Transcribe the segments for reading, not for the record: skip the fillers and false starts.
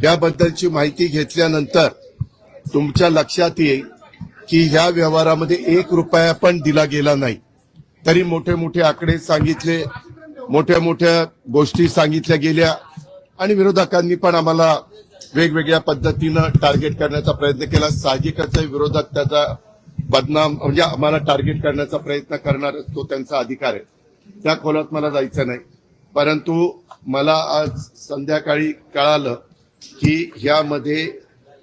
याबद्दलची माहिती घेतल्यानंतर तुमच्या लक्षात येईल की ह्या व्यवहारामध्ये 1 रुपया पण दिला गेला नाही। तरी मोठे मोठे आकडे सांगितले, मोठ्या मोठ्या गोष्टी सांगितल्या गेल्या आणि विरोधकांनी पण आम्हाला वेगवेगळ्या पद्धतीनं टार्गेट करण्याचा प्रयत्न केला। साहजिकच विरोधक त्याचा बदनाम म्हणजे आम्हाला टार्गेट करण्याचा प्रयत्न करणार, तो त्यांचा अधिकार आहे, त्या खोलात मला जायचं नाही। परंतु मला आज संध्याकाळी कळालं की यामध्ये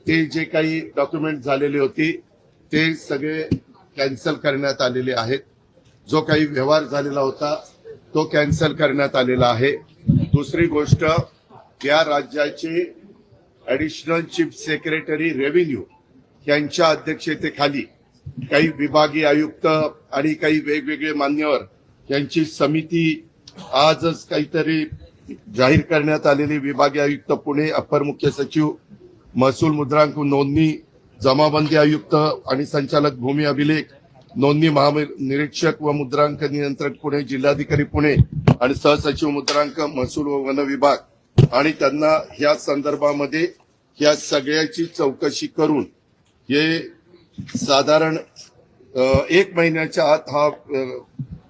ते जे काही डॉक्युमेंट झालेले होते ते सगळे कॅन्सल करण्यात आलेले आहेत। जो काही व्यवहार झालेला होता तो कॅन्सल करण्यात आलेला आहे। दुसरी गोष्ट, या राज्याचे ऍडिशनल चीफ सेक्रेटरी रेव्हेन्यू यांच्या अध्यक्षतेखाली काही विभागीय आयुक्त आणि काही वेगवेगळे मान्यवर यांची समिती आजच काहीतरी जाहीर करण्यात आलेली विभागीय आयुक्त पुणे, अप्पर मुख्य सचिव, महसूल मुद्रांक नोंदणी, जमाबंदी आयुक्त आणि संचालक भूमी अभिलेख, नोंदणी महानिरीक्षक व मुद्रांक नियंत्रक पुणे, जिल्हाधिकारी पुणे आणि सहसचिव मुद्रांक महसूल व वन विभाग, आणि त्यांना या संदर्भामध्ये या सगळ्याची चौकशी करून हे साधारण 1 महिन्याच्या आत हा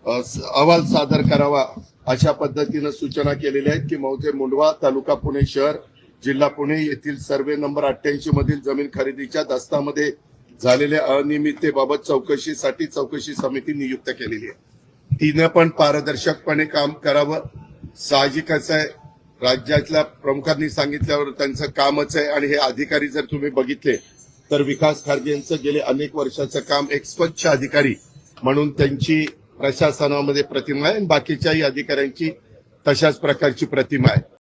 अहवाल सादर करावा अशा पद्धतीने सूचना केलेल्या आहेत की मौजे मुंडवा तालुका पुणे शहर जिल्हा पुणे येथील सर्वे नंबर 88 मधील जमीन खरेदीच्या दस्तामध्ये झालेल्या अनियमिततेबाबत चौकशीसाठी चौकशी समिती नियुक्त केलेली आहे। तिने पण पारदर्शकपणे काम करावं। साहजिकच आहे, राज्यातल्या प्रमुखांनी सांगितल्यावर त्यांचं कामच आहे आणि हे अधिकारी जर तुम्ही बघितले तर विकास खारगे यांचं गेले अनेक वर्षाचं काम एक स्वच्छ अधिकारी म्हणून त्यांची प्रशासनामध्ये प्रतिमा आहे आणि बाकीच्याही अधिकाऱ्यांची तशाच प्रकारची प्रतिमा आहे।